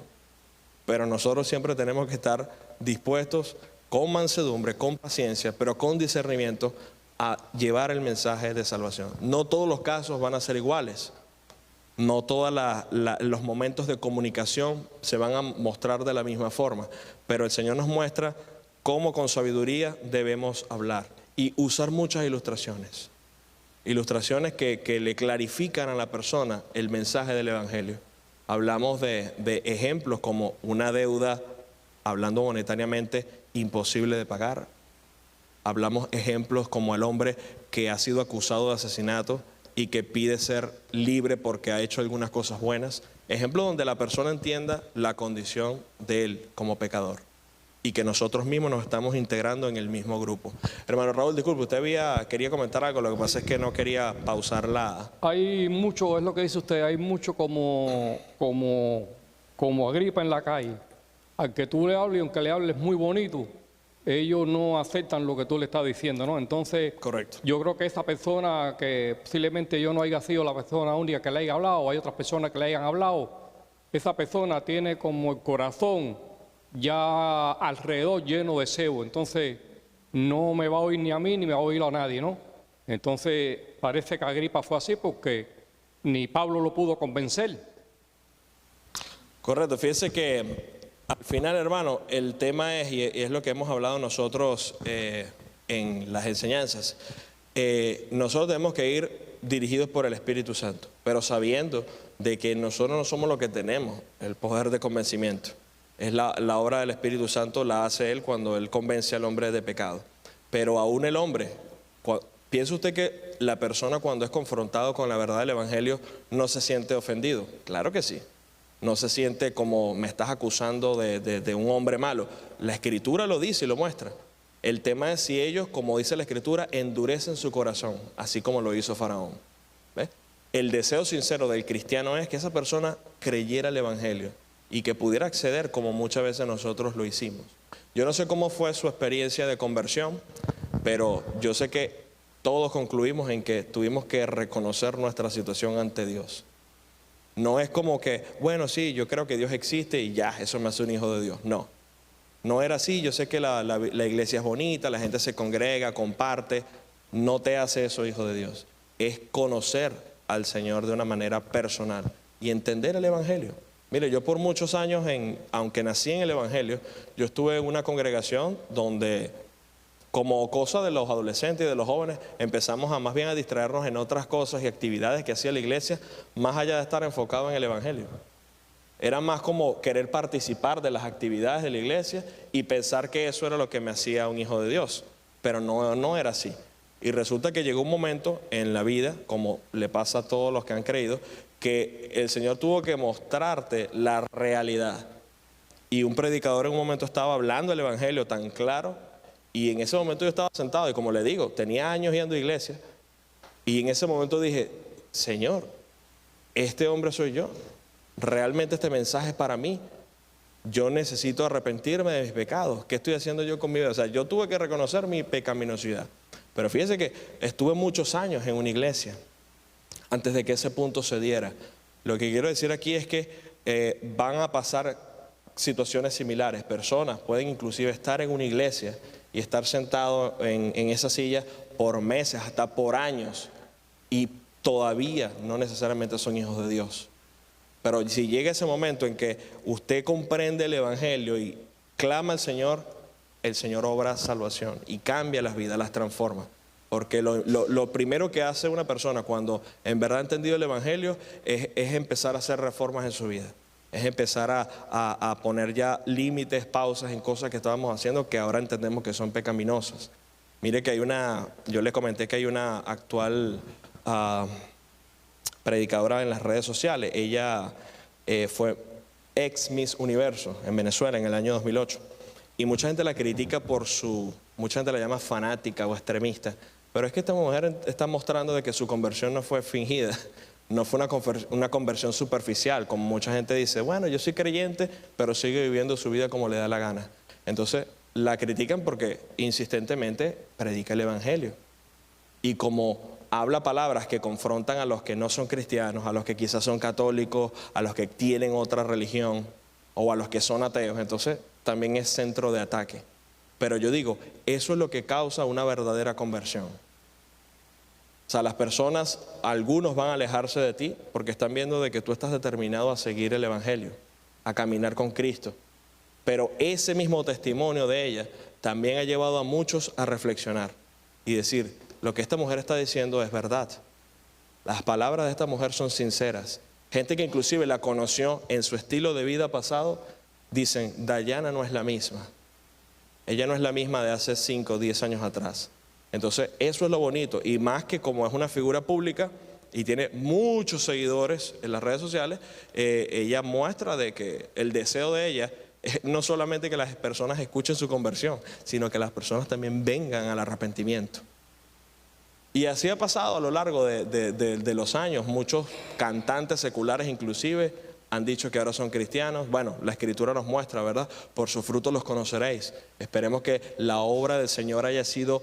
Pero nosotros siempre tenemos que estar dispuestos, con mansedumbre, con paciencia, pero con discernimiento, a llevar el mensaje de salvación. No todos los casos van a ser iguales. No todos los momentos de comunicación se van a mostrar de la misma forma. Pero el Señor nos muestra cómo con sabiduría debemos hablar y usar muchas ilustraciones. Ilustraciones que le clarifican a la persona el mensaje del Evangelio. Hablamos de ejemplos como una deuda, hablando monetariamente, imposible de pagar. Hablamos ejemplos como el hombre que ha sido acusado de asesinato y que pide ser libre porque ha hecho algunas cosas buenas. Ejemplos donde la persona entienda la condición de él como pecador y que nosotros mismos nos estamos integrando en el mismo grupo. Hermano Raúl, disculpe, usted quería comentar algo, lo que pasa es que no quería pausar la... Hay mucho, es lo que dice usted, hay mucho como Agripa en la calle. Al que tú le hables, aunque le hables muy bonito, ellos no aceptan lo que tú le estás diciendo, ¿no? Entonces, correcto. Yo creo que esa persona, que posiblemente yo no haya sido la persona única que le haya hablado, o hay otras personas que le hayan hablado, esa persona tiene como el corazón ya alrededor lleno de cebo, entonces no me va a oír ni a mí ni me va a oír a nadie, ¿no? Entonces parece que Agripa fue así porque ni Pablo lo pudo convencer. Correcto, fíjese que al final, hermano, el tema es, y es lo que hemos hablado nosotros en las enseñanzas, nosotros tenemos que ir dirigidos por el Espíritu Santo, pero sabiendo de que nosotros no somos los que tenemos el poder de convencimiento. Es la obra del Espíritu Santo, la hace Él cuando Él convence al hombre de pecado. Pero aún el hombre, ¿piensa usted que la persona cuando es confrontado con la verdad del Evangelio no se siente ofendido? Claro que sí. No se siente como me estás acusando de un hombre malo. La Escritura lo dice y lo muestra. El tema es si ellos, como dice la Escritura, endurecen su corazón, así como lo hizo Faraón. ¿Ves? El deseo sincero del cristiano es que esa persona creyera el Evangelio y que pudiera acceder como muchas veces nosotros lo hicimos. Yo no sé cómo fue su experiencia de conversión, pero yo sé que todos concluimos en que tuvimos que reconocer nuestra situación ante Dios. No es como que, bueno, sí, yo creo que Dios existe y ya, eso me hace un hijo de Dios. No, no era así. Yo sé que la iglesia es bonita, la gente se congrega, comparte. No te hace eso hijo de Dios. Es conocer al Señor de una manera personal y entender el Evangelio. Mire, yo por muchos años, aunque nací en el Evangelio, yo estuve en una congregación donde, como cosa de los adolescentes y de los jóvenes, empezamos más bien a distraernos en otras cosas y actividades que hacía la iglesia, más allá de estar enfocado en el Evangelio. Era más como querer participar de las actividades de la iglesia y pensar que eso era lo que me hacía un hijo de Dios, pero no era así. Y resulta que llegó un momento en la vida, como le pasa a todos los que han creído, que el Señor tuvo que mostrarte la realidad. Y un predicador en un momento estaba hablando el Evangelio tan claro, y en ese momento yo estaba sentado, y como le digo, tenía años yendo a iglesia, y en ese momento dije, Señor, este hombre soy yo, realmente este mensaje es para mí, yo necesito arrepentirme de mis pecados, ¿qué estoy haciendo yo con mi vida? O sea, yo tuve que reconocer mi pecaminosidad, pero fíjese que estuve muchos años en una iglesia, antes de que ese punto se diera. Lo que quiero decir aquí es que van a pasar situaciones similares, personas pueden inclusive estar en una iglesia y estar sentado en esa silla por meses, hasta por años, y todavía no necesariamente son hijos de Dios. Pero si llega ese momento en que usted comprende el Evangelio y clama al Señor, el Señor obra salvación y cambia las vidas, las transforma. Porque lo primero que hace una persona cuando en verdad ha entendido el Evangelio es empezar a hacer reformas en su vida. Es empezar a poner ya límites, pausas en cosas que estábamos haciendo que ahora entendemos que son pecaminosas. Mire que yo les comenté que hay una actual predicadora en las redes sociales. Ella fue ex Miss Universo en Venezuela en el año 2008. Y mucha gente la critica mucha gente la llama fanática o extremista. Pero es que esta mujer está mostrando de que su conversión no fue fingida. No fue una conversión superficial, como mucha gente dice, bueno, yo soy creyente, pero sigue viviendo su vida como le da la gana. Entonces, la critican porque insistentemente predica el Evangelio. Y como habla palabras que confrontan a los que no son cristianos, a los que quizás son católicos, a los que tienen otra religión o a los que son ateos, entonces también es centro de ataque. Pero yo digo, eso es lo que causa una verdadera conversión. O sea, las personas, algunos van a alejarse de ti porque están viendo de que tú estás determinado a seguir el Evangelio, a caminar con Cristo. Pero ese mismo testimonio de ella también ha llevado a muchos a reflexionar y decir, lo que esta mujer está diciendo es verdad. Las palabras de esta mujer son sinceras. Gente que inclusive la conoció en su estilo de vida pasado, dicen, Dayana no es la misma. Ella no es la misma de hace 5 o 10 años atrás. Entonces, eso es lo bonito. Y más que como es una figura pública y tiene muchos seguidores en las redes sociales, ella muestra de que el deseo de ella es no solamente que las personas escuchen su conversión, sino que las personas también vengan al arrepentimiento. Y así ha pasado a lo largo de los años. Muchos cantantes seculares inclusive han dicho que ahora son cristianos. Bueno, la Escritura nos muestra, ¿verdad? Por sus frutos los conoceréis. Esperemos que la obra del Señor haya sido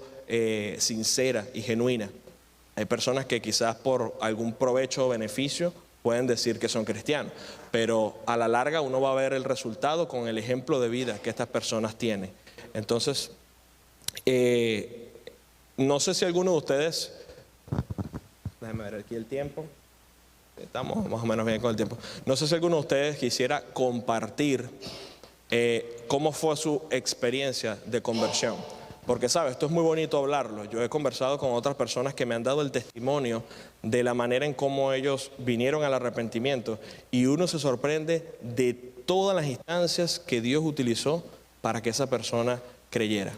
sincera y genuina. Hay personas que quizás por algún provecho o beneficio pueden decir que son cristianos, pero a la larga uno va a ver el resultado con el ejemplo de vida que estas personas tienen. Entonces, no sé si alguno de ustedes, déjenme ver aquí el tiempo. Estamos más o menos bien con el tiempo. No sé si alguno de ustedes quisiera compartir cómo fue su experiencia de conversión. Porque, ¿sabes? Esto es muy bonito hablarlo. Yo he conversado con otras personas que me han dado el testimonio de la manera en cómo ellos vinieron al arrepentimiento. Y uno se sorprende de todas las instancias que Dios utilizó para que esa persona creyera.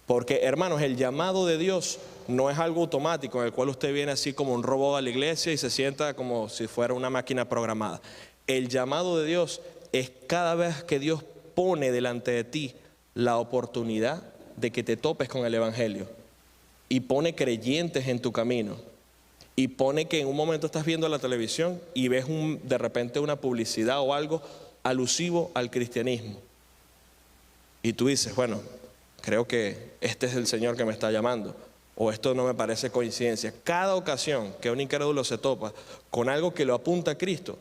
Porque, hermanos, el llamado de Dios no es algo automático en el cual usted viene así como un robot a la iglesia y se sienta como si fuera una máquina programada. El llamado de Dios es cada vez que Dios pone delante de ti la oportunidad de que te topes con el Evangelio y pone creyentes en tu camino y pone que en un momento estás viendo la televisión y ves de repente una publicidad o algo alusivo al cristianismo y tú dices, bueno, creo que este es el Señor que me está llamando, o esto no me parece coincidencia. Cada ocasión que un incrédulo se topa con algo que lo apunta a Cristo,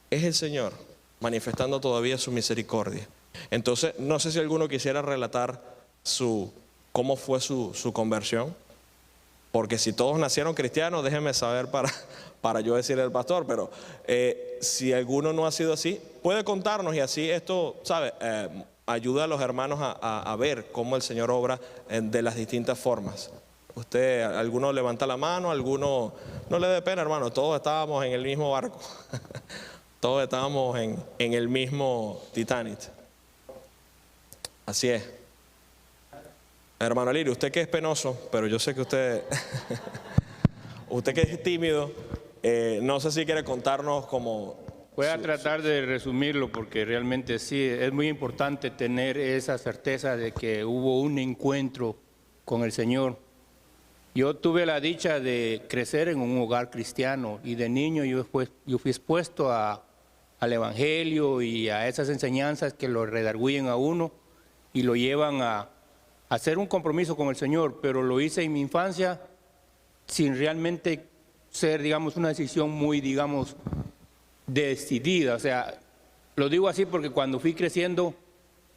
es el Señor manifestando todavía su misericordia. Entonces, no sé si alguno quisiera relatar cómo fue su conversión, porque si todos nacieron cristianos, déjenme saber para yo decirle al pastor, pero si alguno no ha sido así, puede contarnos y así esto, ¿sabe? Ayuda a los hermanos a ver cómo el Señor obra de las distintas formas. Usted, alguno levanta la mano, alguno, no le dé pena, hermano, todos estábamos en el mismo barco, todos estábamos en el mismo Titanic. Así es. Hermano Lirio, usted que es penoso, pero yo sé que usted, usted que es tímido, no sé si quiere contarnos como... Voy a tratar de resumirlo porque realmente sí, es muy importante tener esa certeza de que hubo un encuentro con el Señor. Yo tuve la dicha de crecer en un hogar cristiano y de niño yo fui expuesto al Evangelio y a esas enseñanzas que lo redarguyen a uno y lo llevan a hacer un compromiso con el Señor, pero lo hice en mi infancia sin realmente ser, digamos, una decisión muy, digamos, decidida. O sea, lo digo así porque cuando fui creciendo,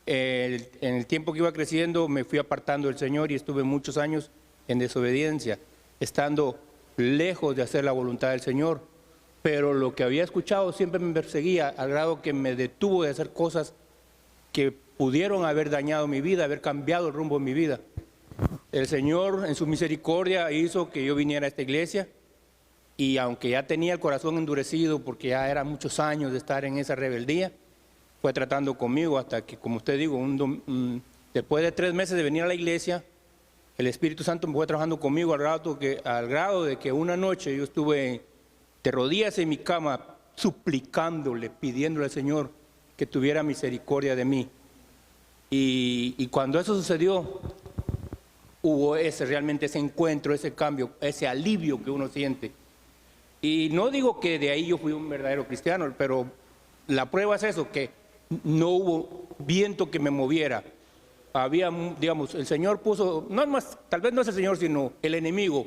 en el tiempo que iba creciendo, me fui apartando del Señor y estuve muchos años en desobediencia, estando lejos de hacer la voluntad del Señor. Pero lo que había escuchado siempre me perseguía, al grado que me detuvo de hacer cosas que pudieron haber dañado mi vida, haber cambiado el rumbo de mi vida. El Señor, en su misericordia, hizo que yo viniera a esta iglesia y aunque ya tenía el corazón endurecido porque ya eran muchos años de estar en esa rebeldía, fue tratando conmigo hasta que, como usted dijo, después de 3 meses de venir a la iglesia, el Espíritu Santo me fue trabajando conmigo al grado de que una noche yo estuve de rodillas en mi cama suplicándole, pidiéndole al Señor que tuviera misericordia de mí. Y cuando eso sucedió, hubo realmente ese encuentro, ese cambio, ese alivio que uno siente. Y no digo que de ahí yo fui un verdadero cristiano, pero la prueba es eso, que no hubo viento que me moviera. Había, digamos, el Señor puso, no más, tal vez no es el Señor, sino el enemigo,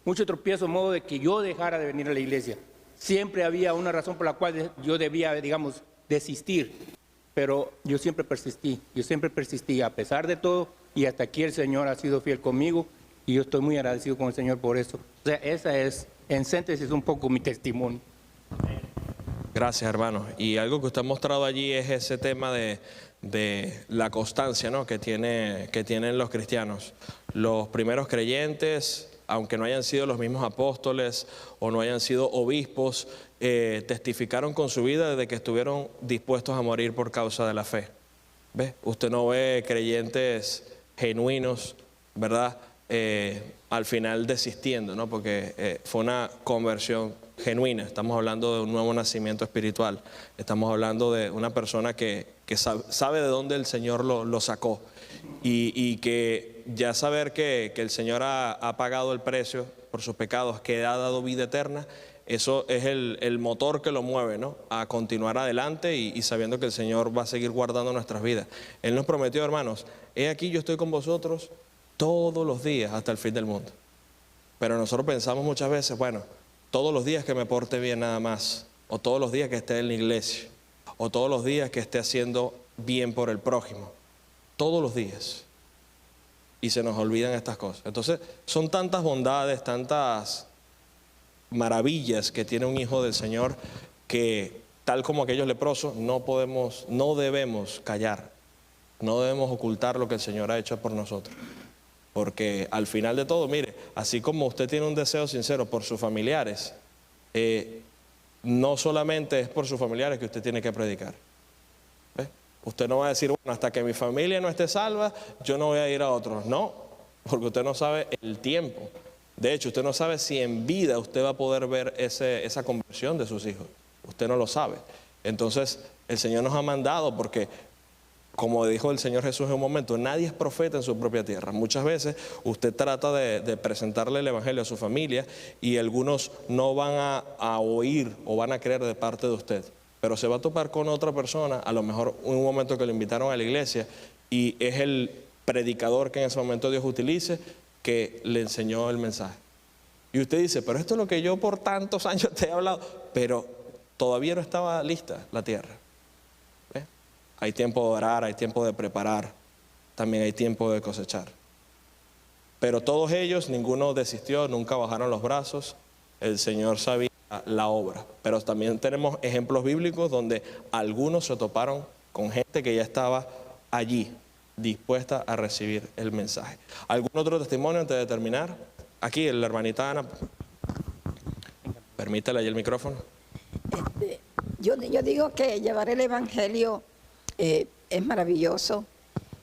mucho tropiezo en modo de que yo dejara de venir a la iglesia. Siempre había una razón por la cual yo debía, digamos, desistir, pero yo siempre persistí a pesar de todo, y hasta aquí el Señor ha sido fiel conmigo, y yo estoy muy agradecido con el Señor por eso. O sea, esa es, en síntesis, un poco mi testimonio. Gracias, hermano. Y algo que usted ha mostrado allí es ese tema de la constancia, ¿no?, que tienen los cristianos. Los primeros creyentes, aunque no hayan sido los mismos apóstoles o no hayan sido obispos, testificaron con su vida de que estuvieron dispuestos a morir por causa de la fe. ¿Ve? Usted no ve creyentes genuinos, ¿verdad?, al final desistiendo, ¿no?, porque fue una conversión genuina. Estamos hablando de un nuevo nacimiento espiritual. Estamos hablando de una persona que sabe de dónde el Señor lo sacó, y que ya saber que el Señor ha pagado el precio por sus pecados, que ha dado vida eterna. Eso es el motor que lo mueve, ¿no?, a continuar adelante y sabiendo que el Señor va a seguir guardando nuestras vidas. Él nos prometió, hermanos, he aquí yo estoy con vosotros todos los días hasta el fin del mundo. Pero nosotros pensamos muchas veces, bueno, todos los días que me porte bien nada más, o todos los días que esté en la iglesia, o todos los días que esté haciendo bien por el prójimo, todos los días. Y se nos olvidan estas cosas. Entonces, son tantas bondades, tantas maravillas que tiene un hijo del Señor, que tal como aquellos leprosos, no debemos callar, no debemos ocultar lo que el Señor ha hecho por nosotros. Porque al final de todo, mire, así como usted tiene un deseo sincero por sus familiares, no solamente es por sus familiares que usted tiene que predicar. ¿Ve? Usted no va a decir, bueno, hasta que mi familia no esté salva, yo no voy a ir a otros. No, porque usted no sabe el tiempo. De hecho, usted no sabe si en vida usted va a poder ver esa conversión de sus hijos. Usted no lo sabe. Entonces, el Señor nos ha mandado porque, como dijo el Señor Jesús en un momento, nadie es profeta en su propia tierra. Muchas veces usted trata de presentarle el evangelio a su familia y algunos no van a oír o van a creer de parte de usted. Pero se va a topar con otra persona, a lo mejor en un momento que lo invitaron a la iglesia, y es el predicador que en ese momento Dios utilice, que le enseñó el mensaje. Y usted dice, pero esto es lo que yo por tantos años te he hablado, pero todavía no estaba lista la tierra. Hay tiempo de orar, hay tiempo de preparar, también hay tiempo de cosechar. Pero todos ellos, ninguno desistió, nunca bajaron los brazos. El Señor sabía la obra. Pero también tenemos ejemplos bíblicos donde algunos se toparon con gente que ya estaba allí, dispuesta a recibir el mensaje. ¿Algún otro testimonio antes de terminar? Aquí, la hermanita Ana. Permítale ahí el micrófono. Yo digo que llevar el evangelio es maravilloso,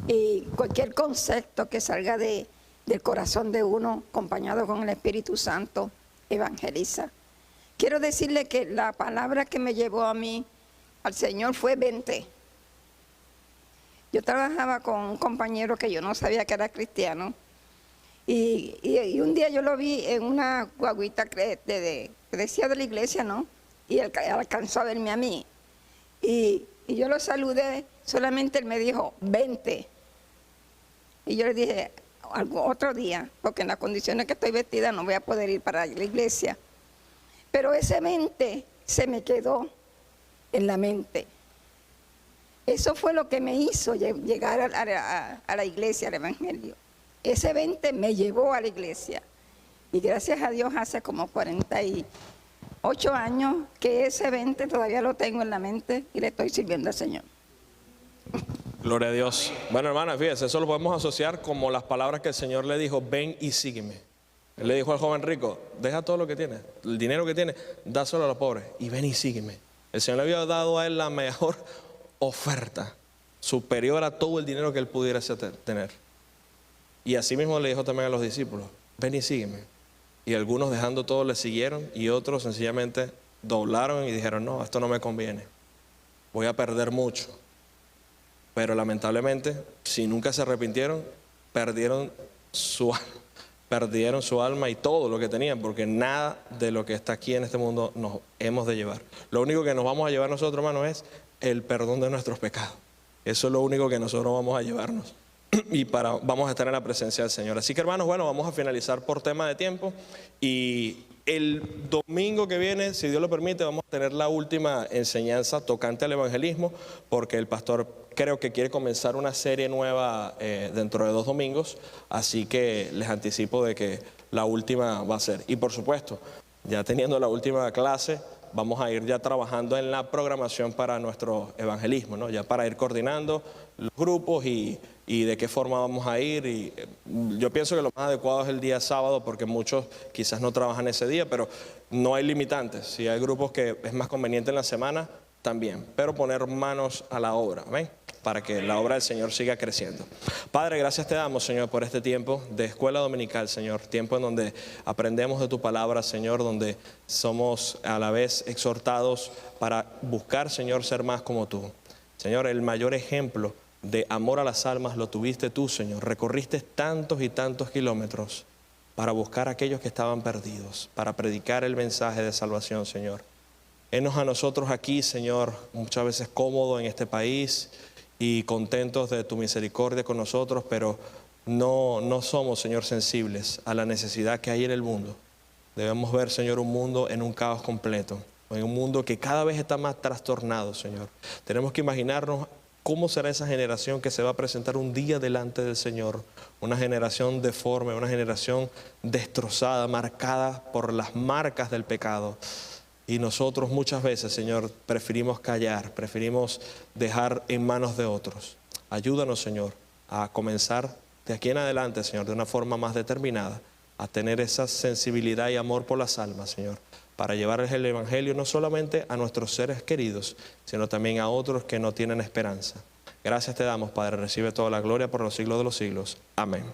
y cualquier concepto que salga del corazón de uno, acompañado con el Espíritu Santo, evangeliza. Quiero decirle que la palabra que me llevó a mí al Señor fue 20. Yo trabajaba con un compañero que yo no sabía que era cristiano, y un día yo lo vi en una guaguita que decía de la iglesia, ¿no? Y él alcanzó a verme a mí. Y yo lo saludé, solamente él me dijo, 20. Y yo le dije, otro día, porque en las condiciones que estoy vestida no voy a poder ir para la iglesia. Pero ese 20 se me quedó en la mente. Eso fue lo que me hizo llegar a la iglesia, al evangelio. Ese 20 me llevó a la iglesia. Y gracias a Dios hace como 48 años que ese 20 todavía lo tengo en la mente y le estoy sirviendo al Señor. Gloria a Dios. Bueno, hermana, fíjese, eso lo podemos asociar como las palabras que el Señor le dijo, ven y sígueme. Él le dijo al joven rico, deja todo lo que tienes, el dinero que tienes, dáselo a los pobres y ven y sígueme. El Señor le había dado a él la mejor oferta, superior a todo el dinero que él pudiera tener. Y así mismo le dijo también a los discípulos, ven y sígueme. Y algunos dejando todo le siguieron y otros sencillamente doblaron y dijeron, no, esto no me conviene, voy a perder mucho. Pero lamentablemente, si nunca se arrepintieron, perdieron su alma y todo lo que tenían, porque nada de lo que está aquí en este mundo nos hemos de llevar. Lo único que nos vamos a llevar nosotros, hermanos, es el perdón de nuestros pecados. Eso es lo único que nosotros vamos a llevarnos. Y vamos a estar en la presencia del Señor. Así que, hermanos, bueno, vamos a finalizar por tema de tiempo. Y el domingo que viene, si Dios lo permite, vamos a tener la última enseñanza tocante al evangelismo, porque el pastor creo que quiere comenzar una serie nueva dentro de 2 domingos, así que les anticipo de que la última va a ser. Y por supuesto, ya teniendo la última clase, vamos a ir ya trabajando en la programación para nuestro evangelismo, ¿no? Ya para ir coordinando los grupos y de qué forma vamos a ir. Y yo pienso que lo más adecuado es el día sábado, porque muchos quizás no trabajan ese día, pero no hay limitantes. Si hay grupos que es más conveniente en la semana, también, pero poner manos a la obra, ¿ven? Para que la obra del Señor siga creciendo. Padre, gracias te damos, Señor, por este tiempo de escuela dominical, Señor, tiempo en donde aprendemos de tu palabra, Señor, donde somos a la vez exhortados para buscar, Señor, ser más como tú. Señor, el mayor ejemplo de amor a las almas lo tuviste tú, Señor. Recorriste tantos y tantos kilómetros para buscar a aquellos que estaban perdidos, para predicar el mensaje de salvación, Señor. Henos a nosotros aquí, Señor, muchas veces cómodos en este país y contentos de tu misericordia con nosotros, pero no somos, Señor, sensibles a la necesidad que hay en el mundo. Debemos ver, Señor, un mundo en un caos completo, en un mundo que cada vez está más trastornado, Señor. Tenemos que imaginarnos cómo será esa generación que se va a presentar un día delante del Señor, una generación deforme, una generación destrozada, marcada por las marcas del pecado. Y nosotros muchas veces, Señor, preferimos callar, preferimos dejar en manos de otros. Ayúdanos, Señor, a comenzar de aquí en adelante, Señor, de una forma más determinada, a tener esa sensibilidad y amor por las almas, Señor, para llevarles el evangelio no solamente a nuestros seres queridos, sino también a otros que no tienen esperanza. Gracias te damos, Padre, recibe toda la gloria por los siglos de los siglos. Amén.